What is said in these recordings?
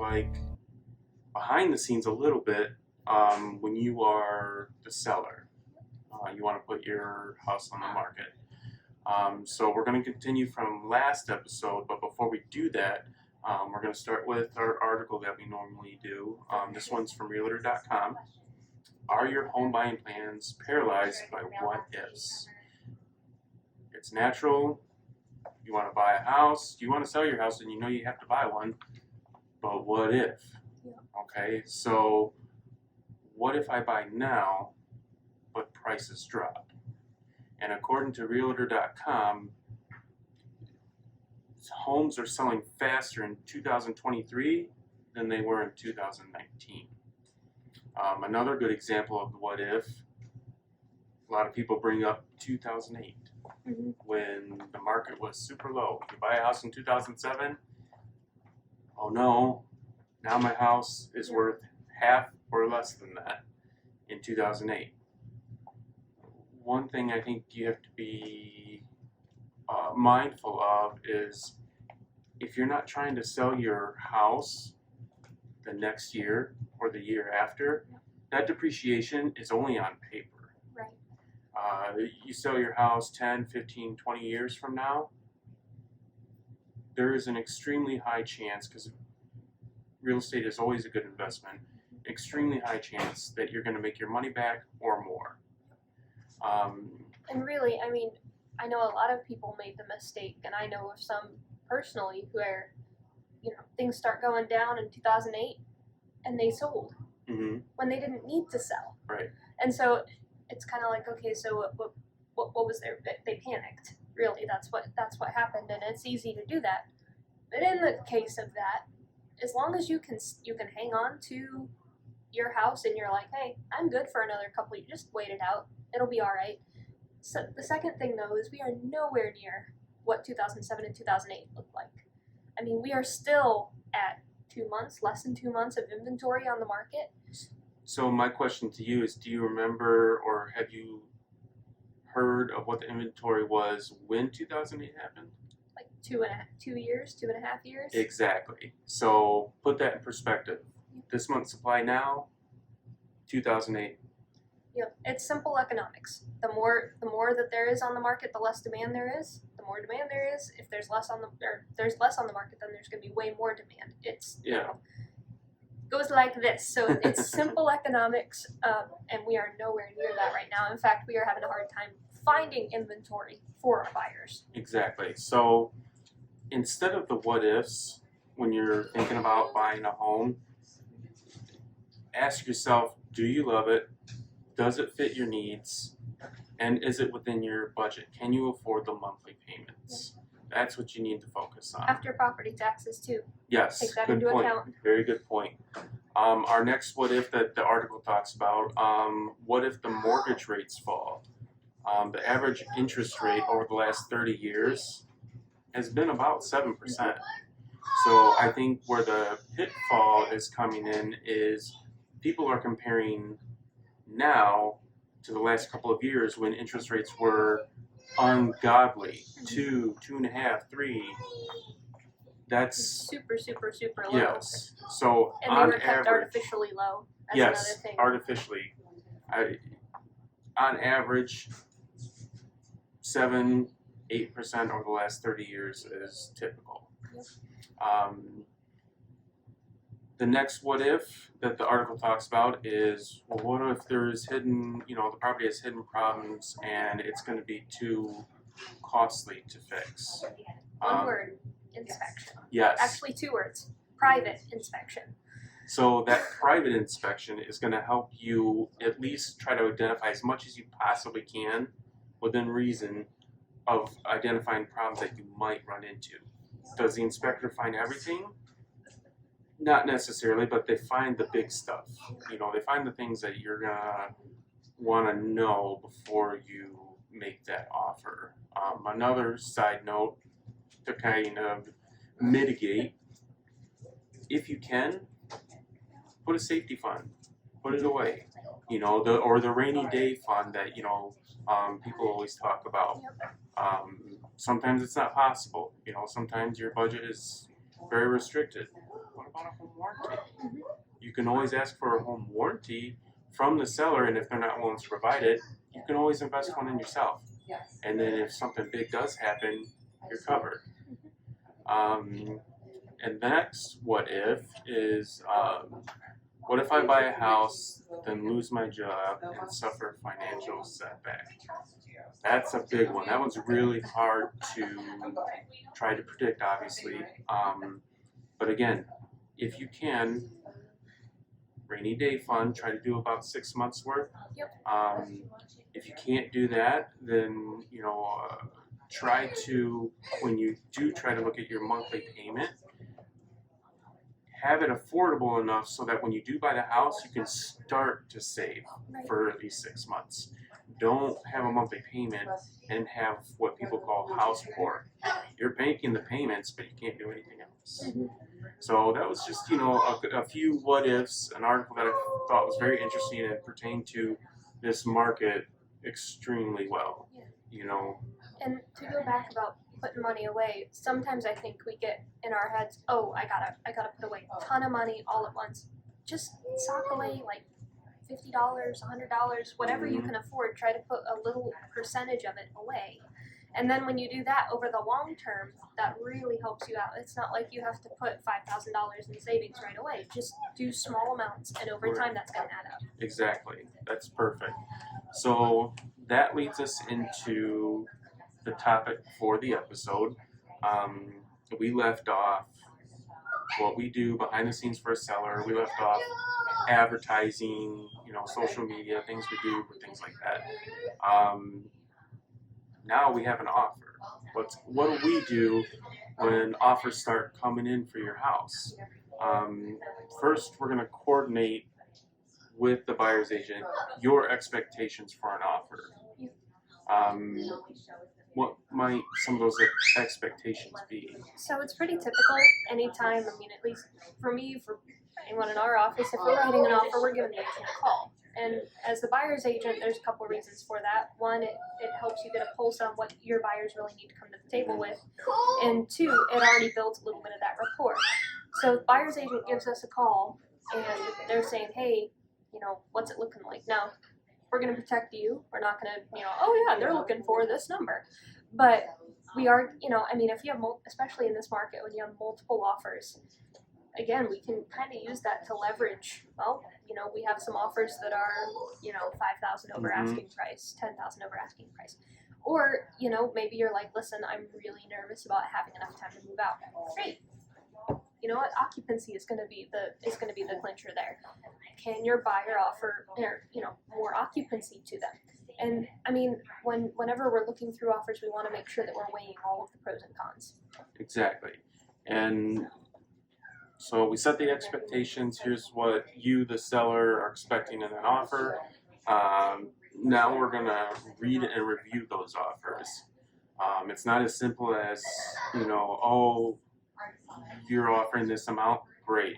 like behind the scenes a little bit when you are the seller. You want to put your house on the market. So we're going to continue from last episode, but before we do that, we're going to start with our article that we normally do. This one's from Realtor.com. Are your home buying plans paralyzed by what ifs? It's natural. You want to buy a house, you want to sell your house, and you know you have to buy one, but what if? Okay, so what if I buy now, but prices drop? And according to Realtor.com, homes are selling faster in 2023 than they were in 2019. Another good example of what if, a lot of people bring up 2008. When the market was super low. You buy a house in 2007, oh no, now my house is worth half or less than that in 2008. One thing I think you have to be mindful of is if you're not trying to sell your house the next year or the year after, that depreciation is only on paper. You sell your house 10, 15, 20 years from now, there is an extremely high chance, because real estate is always a good investment, extremely high chance that you're going to make your money back or more. And really, I mean, I know a lot of people made the mistake, and I know of some personally where, things start going down in 2008 and they sold when they didn't need to sell. Right. And so it's kind of like, okay, so what was their? They panicked. Really, that's what happened, and it's easy to do that. But in the case of that, as long as you can hang on to your house and you're like, hey, I'm good for another couple. You just wait it out. It'll be all right. So the second thing though is we are nowhere near what 2007 and 2008 looked like. I mean, we are still at 2 months, less than 2 months of inventory on the market. So my question to you is, do you remember or have you heard of what the inventory was when 2008 happened? Like 2.5 years? Exactly. So put that in perspective. This month's supply now, 2008. Yep. It's simple economics. The more that there is on the market, the less demand there is. The more demand there is, if there's less on the market, then there's going to be way more demand. It's goes like this. So it's simple economics, and we are nowhere near that right now. In fact, we are having a hard time finding inventory for our buyers. Exactly. So instead of the what ifs, when you're thinking about buying a home, ask yourself, do you love it? Does it fit your needs? And is it within your budget? Can you afford the monthly payments? That's what you need to focus on. After property taxes too. Yes, take that good into point. account. Very good point. Our next what if that the article talks about, what if the mortgage rates fall? The average interest rate over the last 30 years has been about 7%. So I think where the pitfall is coming in is people are comparing now to the last couple of years when interest rates were ungodly, 2.5, 3. That's super low. yes. So and on they were kept average, artificially low. That's yes, another thing. artificially. On average, 7-8% over the last 30 years is typical. Yep. The next what if that the article talks about is, well, what if there's hidden, the property has hidden problems and it's going to be too costly to fix? One word, inspection. Yes. Actually 2 words, private inspection. So that private inspection is going to help you at least try to identify as much as you possibly can within reason of identifying problems that you might run into. Does the inspector find everything? Not necessarily, but they find the big stuff. They find the things that you're going to want to know before you make that offer. Another side note to kind of mitigate, if you can, put a safety fund, put it away. The rainy day fund that people always talk about. Sometimes it's not possible. Sometimes your budget is very restricted. What about a home warranty? You can always ask for a home warranty from the seller, and if they're not willing to provide it, you can always invest one in yourself. And then if something big does happen, you're covered. And the next what if is, what if I buy a house, then lose my job and suffer financial setback? That's a big one. That one's really hard to try to predict, obviously. But again, if you can, rainy day fund, try to do about 6 months worth. Yep. If you can't do that, then try to, when you do try to look at your monthly payment, have it affordable enough so that when you do buy the house, you can start to save for at least 6 months. Don't have a monthly payment and have what people call house poor. You're making the payments, but you can't do anything else. So that was just, a few what ifs, an article that I thought was very interesting and pertained to this market extremely well. And to go back about putting money away, sometimes I think we get in our heads, oh, I gotta put away a ton of money all at once. Just sock away like $50, $100, whatever you can afford. Try to put a little percentage of it away. And then when you do that over the long term, that really helps you out. It's not like you have to put $5,000 in savings right away. Just do small amounts, and over time that's going to add up. Exactly. That's perfect. So that leads us into the topic for the episode. We left off what we do behind the scenes for a seller. We left off advertising, social media, things we do, things like that. Now we have an offer. What do we do when offers start coming in for your house? First, we're going to coordinate with the buyer's agent your expectations for an offer. What might some of those expectations be? So it's pretty typical anytime, at least for me, for anyone in our office, if we're writing an offer, we're giving the agent a call. And as the buyer's agent, there's a couple of reasons for that. One, it helps you get a pulse on what your buyers really need to come to the table with. And two, it already builds a little bit of that rapport. So the buyer's agent gives us a call, and they're saying, hey, what's it looking like? Now, we're going to protect you. We're not going to, oh yeah, they're looking for this number. But we are, if you have, especially in this market, when you have multiple offers, again, we can kind of use that to leverage. Well, we have some offers that are, 5,000 over asking price, 10,000 over asking price. Or, maybe you're like, listen, I'm really nervous about having enough time to move out. Great. You know what? Occupancy is going to be the clincher there. Can your buyer offer, more occupancy to them? And whenever we're looking through offers, we want to make sure that we're weighing all of the pros and cons. Exactly. And so we set the expectations. Here's what you, the seller, are expecting in an offer. Now we're going to read and review those offers. It's not as simple as, oh, you're offering this amount, great.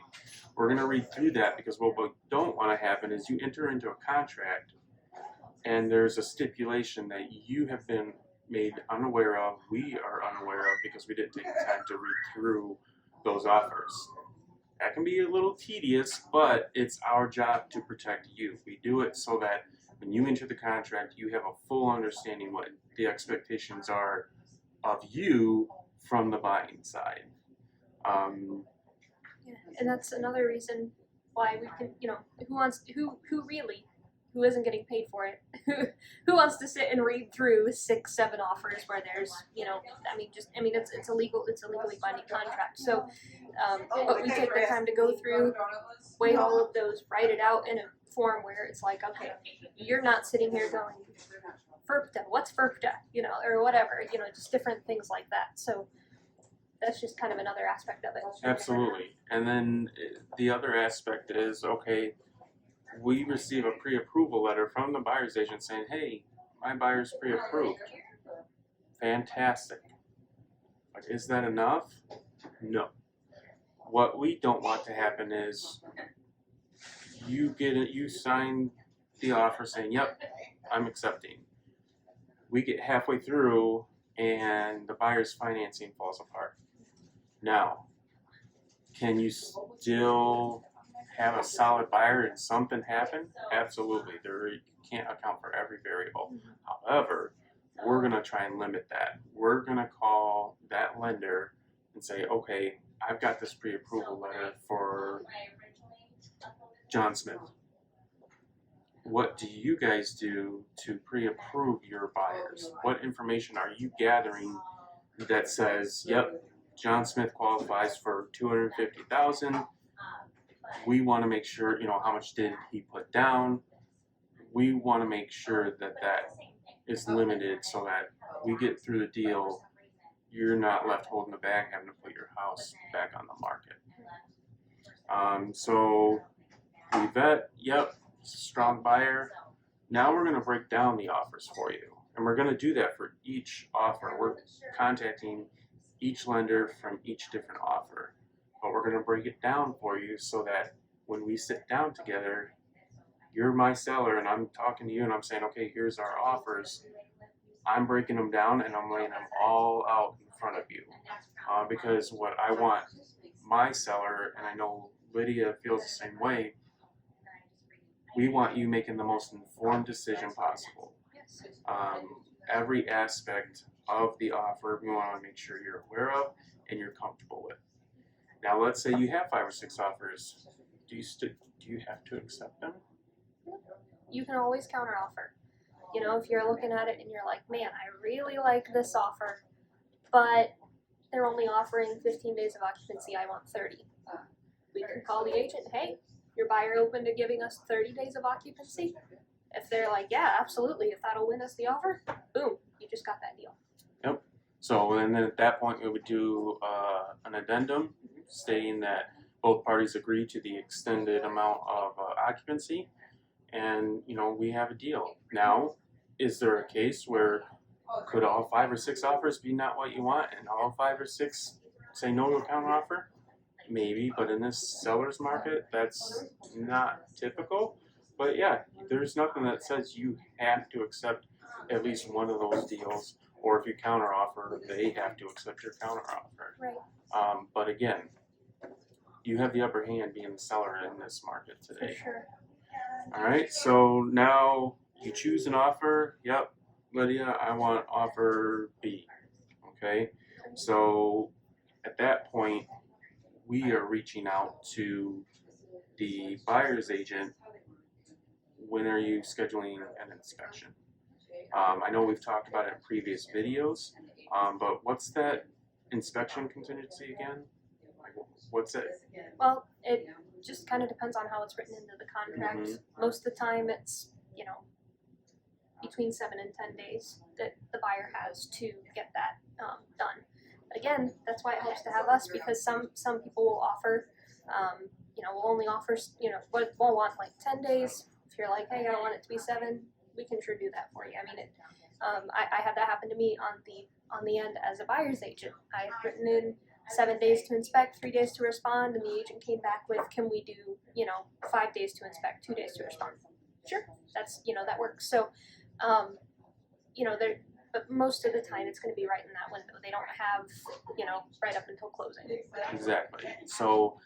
We're going to read through that, because what we don't want to happen is you enter into a contract and there's a stipulation that you have been made unaware of, we are unaware of, because we didn't take the time to read through those offers. That can be a little tedious, but it's our job to protect you. We do it so that when you enter the contract, you have a full understanding what the expectations are of you from the buying side. And that's another reason why we can, who isn't getting paid for it? Who wants to sit and read through 6-7 offers where there's, it's a legally binding contract. So, but we take the time to go through, weigh all of those, write it out in a form where it's like, okay, you're not sitting here going, FERPTA, what's FERPTA, or whatever, just different things like that. So that's just kind of another aspect of it. Absolutely. And then the other aspect is, okay, we receive a pre-approval letter from the buyer's agent saying, hey, my buyer's pre-approved. Fantastic. But is that enough? No. What we don't want to happen is you sign the offer saying, yep, I'm accepting. We get halfway through and the buyer's financing falls apart. Now, Can you still have a solid buyer and something happen? Absolutely. You can't account for every variable. However, we're going to try and limit that. We're going to call that lender and say, okay, I've got this pre-approval letter for John Smith. What do you guys do to pre-approve your buyers? What information are you gathering that says, yep, John Smith qualifies for $250,000. We want to make sure, how much did he put down? We want to make sure that that is limited so that we get through the deal. You're not left holding the bag, having to put your house back on the market. So we vet, yep, strong buyer. Now we're going to break down the offers for you. And we're going to do that for each offer. We're contacting each lender from each different offer. But we're going to break it down for you so that when we sit down together, you're my seller and I'm talking to you and I'm saying, okay, here's our offers. I'm breaking them down and I'm laying them all out in front of you. Because what I want my seller, and I know Lydia feels the same way, we want you making the most informed decision possible. Every aspect of the offer we want to make sure you're aware of and you're comfortable with. Now let's say you have 5 or 6 offers. Do you have to accept them? You can always counteroffer. If you're looking at it and you're like, man, I really like this offer, but they're only offering 15 days of occupancy, I want 30. We can call the agent, hey, your buyer open to giving us 30 days of occupancy? If they're like, yeah, absolutely, if that'll win us the offer, boom, you just got that deal. Yep. So then at that point we would do an addendum stating that both parties agree to the extended amount of occupancy, and we have a deal. Now, is there a case where could all 5 or 6 offers be not what you want, and all 5 or 6 say no to a counteroffer? Maybe, but in this seller's market, that's not typical. But yeah, there's nothing that says you have to accept at least one of those deals, or if you counteroffer, they have to accept your counteroffer. Right. But again, you have the upper hand being the seller in this market today. For sure. All right, so now you choose an offer. Yep, Lydia, I want offer B. Okay, so at that point, we are reaching out to the buyer's agent. When are you scheduling an inspection? I know we've talked about it in previous videos, but what's that inspection contingency again? Like, what's it? Well, it just kind of depends on how it's written into the contract. Mm-hmm. Most of the time it's, between 7 and 10 days that the buyer has to get that done. Again, that's why it helps to have us, because some people will offer, will only offer, but will want like 10 days. If you're like, hey, I want it to be 7, we can sure do that for you. I mean, I had that happen to me on the end as a buyer's agent. I had written in 7 days to inspect, 3 days to respond, and the agent came back with, can we do, 5 days to inspect, 2 days to respond? Sure, that's, that works. So, but most of the time it's going to be right in that window. They don't have, right up until closing. Exactly. So,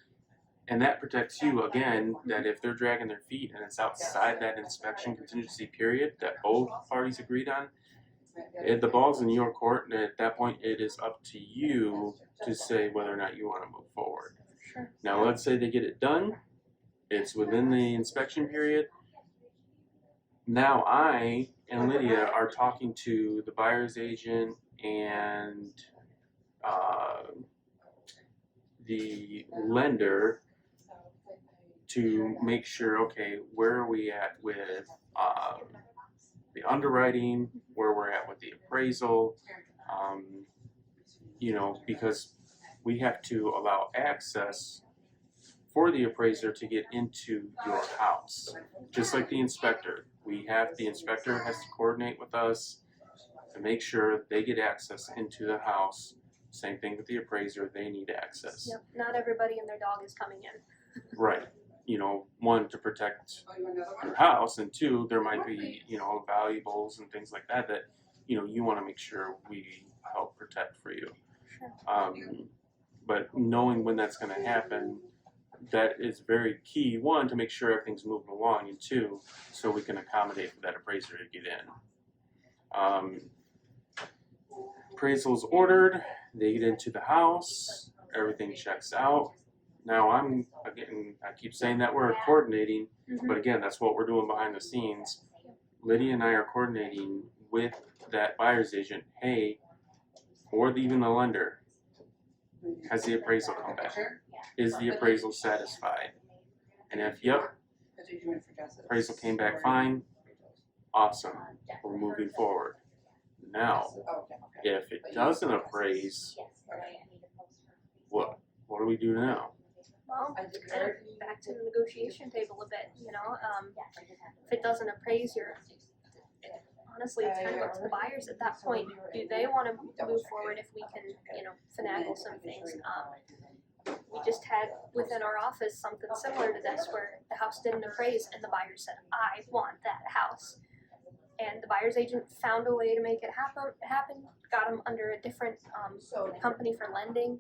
and that protects you again, that if they're dragging their feet and it's outside that inspection contingency period that both parties agreed on, the ball's in your court, and at that point it is up to you to say whether or not you want to move forward. Sure. Now let's say they get it done, it's within the inspection period. Now I and Lydia are talking to the buyer's agent and the lender to make sure, okay, where are we at with the underwriting, where we're at with the appraisal, because we have to allow access for the appraiser to get into your house. Just like the inspector. The inspector has to coordinate with us to make sure they get access into the house. Same thing with the appraiser, they need access. Yep, not everybody and their dog is coming in. Right. 1, to protect your house, and 2, there might be, valuables and things like that you want to make sure we help protect for you. Sure. but knowing when that's going to happen, that is very key. One, to make sure everything's moving along, and two, so we can accommodate for that appraiser to get in. Appraisal's ordered, they get into the house, everything checks out. Now I keep saying that word, coordinating, but again, that's what we're doing behind the scenes. Lydia and I are coordinating with that buyer's agent. Hey, or even the lender, has the appraisal come back? Is the appraisal satisfied? And if yep, appraisal came back fine, awesome, we're moving forward. Now, if it doesn't appraise, what do we do now? Well, kind of back to the negotiation table a bit, if it doesn't appraise, honestly, it's kind of up to the buyers at that point. Do they want to move forward if we can, finagle some things? We just had within our office something similar to this where the house didn't appraise and the buyer said, I want that house. And the buyer's agent found a way to make it happen, got them under a different company for lending.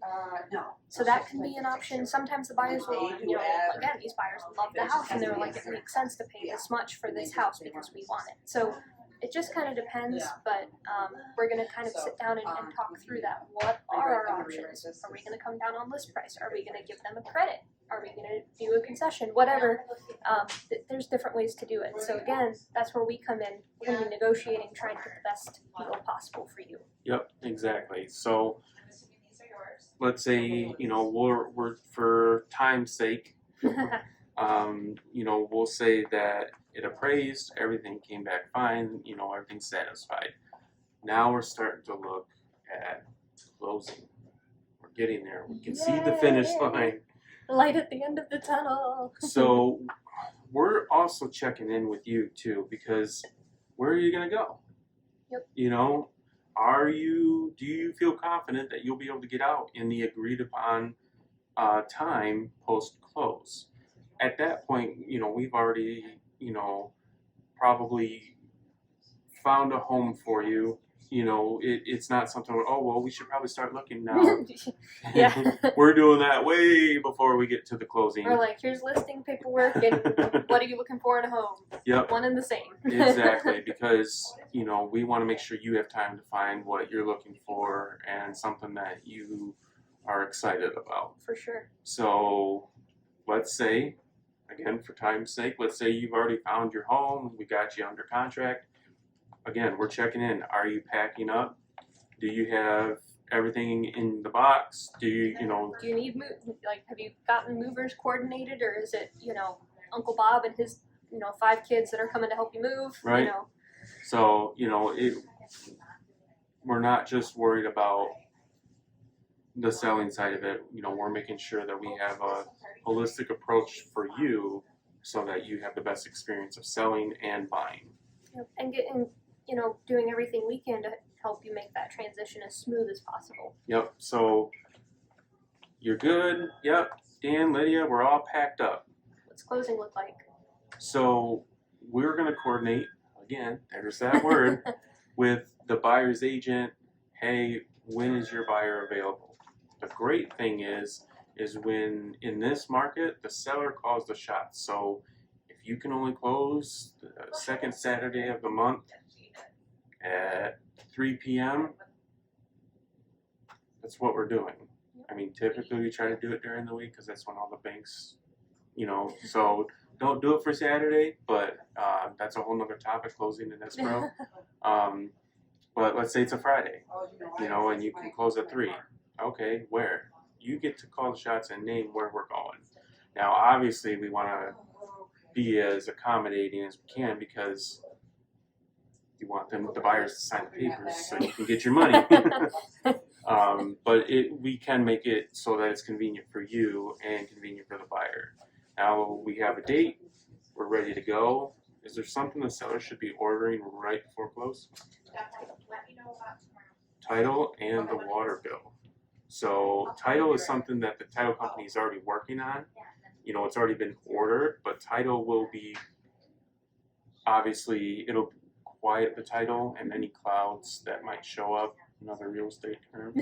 So that can be an option. Sometimes the buyers will, again, these buyers love the house and they're like, it makes sense to pay this much for this house because we want it. So it just kind of depends, but we're going to kind of sit down and talk through that. What are our options? Are we going to come down on list price? Are we going to give them a credit? Are we going to do a concession? Whatever. There's different ways to do it. So again, that's where we come in. We're going to be negotiating, trying to get the best deal possible for you. Yep, exactly. So let's say, we're for time's sake, we'll say that it appraised, everything came back fine, everything's satisfied. Now we're starting to look at closing. We're getting there. We can see the finish line. Light at the end of the tunnel. So we're also checking in with you too, because where are you going to go? Yep. Do you feel confident that you'll be able to get out in the agreed upon time post-close? At that point, we've already, probably found a home for you. It's not something where, oh, well, we should probably start looking now. Yeah. We're doing that way before we get to the closing. We're like, here's listing paperwork and what are you looking for in a home? Yep. One and the same. Exactly, because, we want to make sure you have time to find what you're looking for and something that you are excited about. For sure. So let's say, again, for time's sake, let's say you've already found your home, we got you under contract. Again, we're checking in. Are you packing up? Do you have everything in the box? Do you need have you gotten movers coordinated, or is it, Uncle Bob and his, 5 kids that are coming to help you move? Right. So, we're not just worried about the selling side of it. We're making sure that we have a holistic approach for you so that you have the best experience of selling and buying. Yep. And getting, doing everything we can to help you make that transition as smooth as possible. Yep. So you're good. Yep. Dan, Lydia, we're all packed up. What's closing look like? So we're going to coordinate, again, there's that word, with the buyer's agent. Hey, when is your buyer available? The great thing is when in this market, the seller calls the shots. So if you can only close the second Saturday of the month at 3 p.m., that's what we're doing. I mean, typically we try to do it during the week because that's when all the banks, so don't do it for Saturday, but that's a whole nother topic, closing in escrow. But let's say it's a Friday, and you can close at 3. Okay, where? You get to call the shots and name where we're going. Now, obviously, we want to be as accommodating as we can because you want the buyers to sign the papers so you can get your money. But we can make it so that it's convenient for you and convenient for the buyer. Now we have a date. We're ready to go. Is there something the seller should be ordering right before close? Title and the water bill. So title is something that the title company is already working on. It's already been ordered, but title will be, obviously, it'll quiet the title and any clouds that might show up, another real estate term.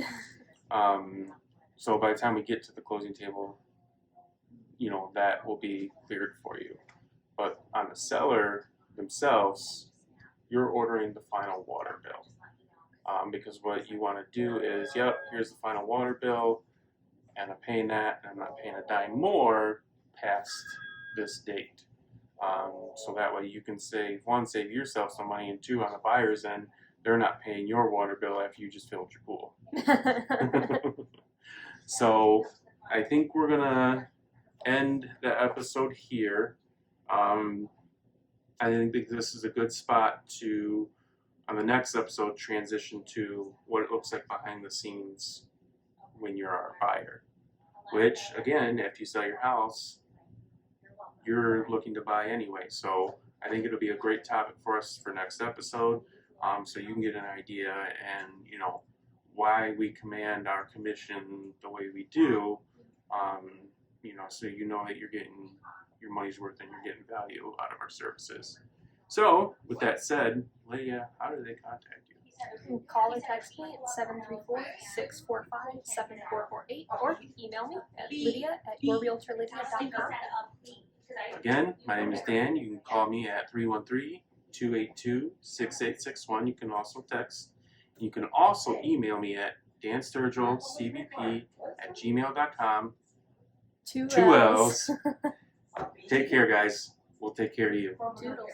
So by the time we get to the closing table, you know, that will be cleared for you. But on the seller themselves, you're ordering the final water bill. Because what you want to do is, yep, here's the final water bill, and I'm paying that, and I'm not paying a dime more past this date. So that way you can save yourself some money, and two, on the buyer's end, they're not paying your water bill after you just filled your pool. So I think we're gonna end the episode here. I think this is a good spot to, on the next episode, transition to what it looks like behind the scenes when you're a buyer. Which, again, after you sell your house, you're looking to buy anyway. So I think it'll be a great topic for us for next episode, so you can get an idea and, you know, why we command our commission the way we do, you know, so you know that you're getting your money's worth and you're getting value out of our services. So, with that said, Leah, how do they contact you? Call or text me at 734-645-7448, or email me at lydia@yourrealtorlydia.com. Again, my name is Dan. You can call me at 313-282-6861. You can also text. You can also email me at dansturgillcbp@gmail.com. Two L's. Take care, guys. We'll take care of you. Toodles.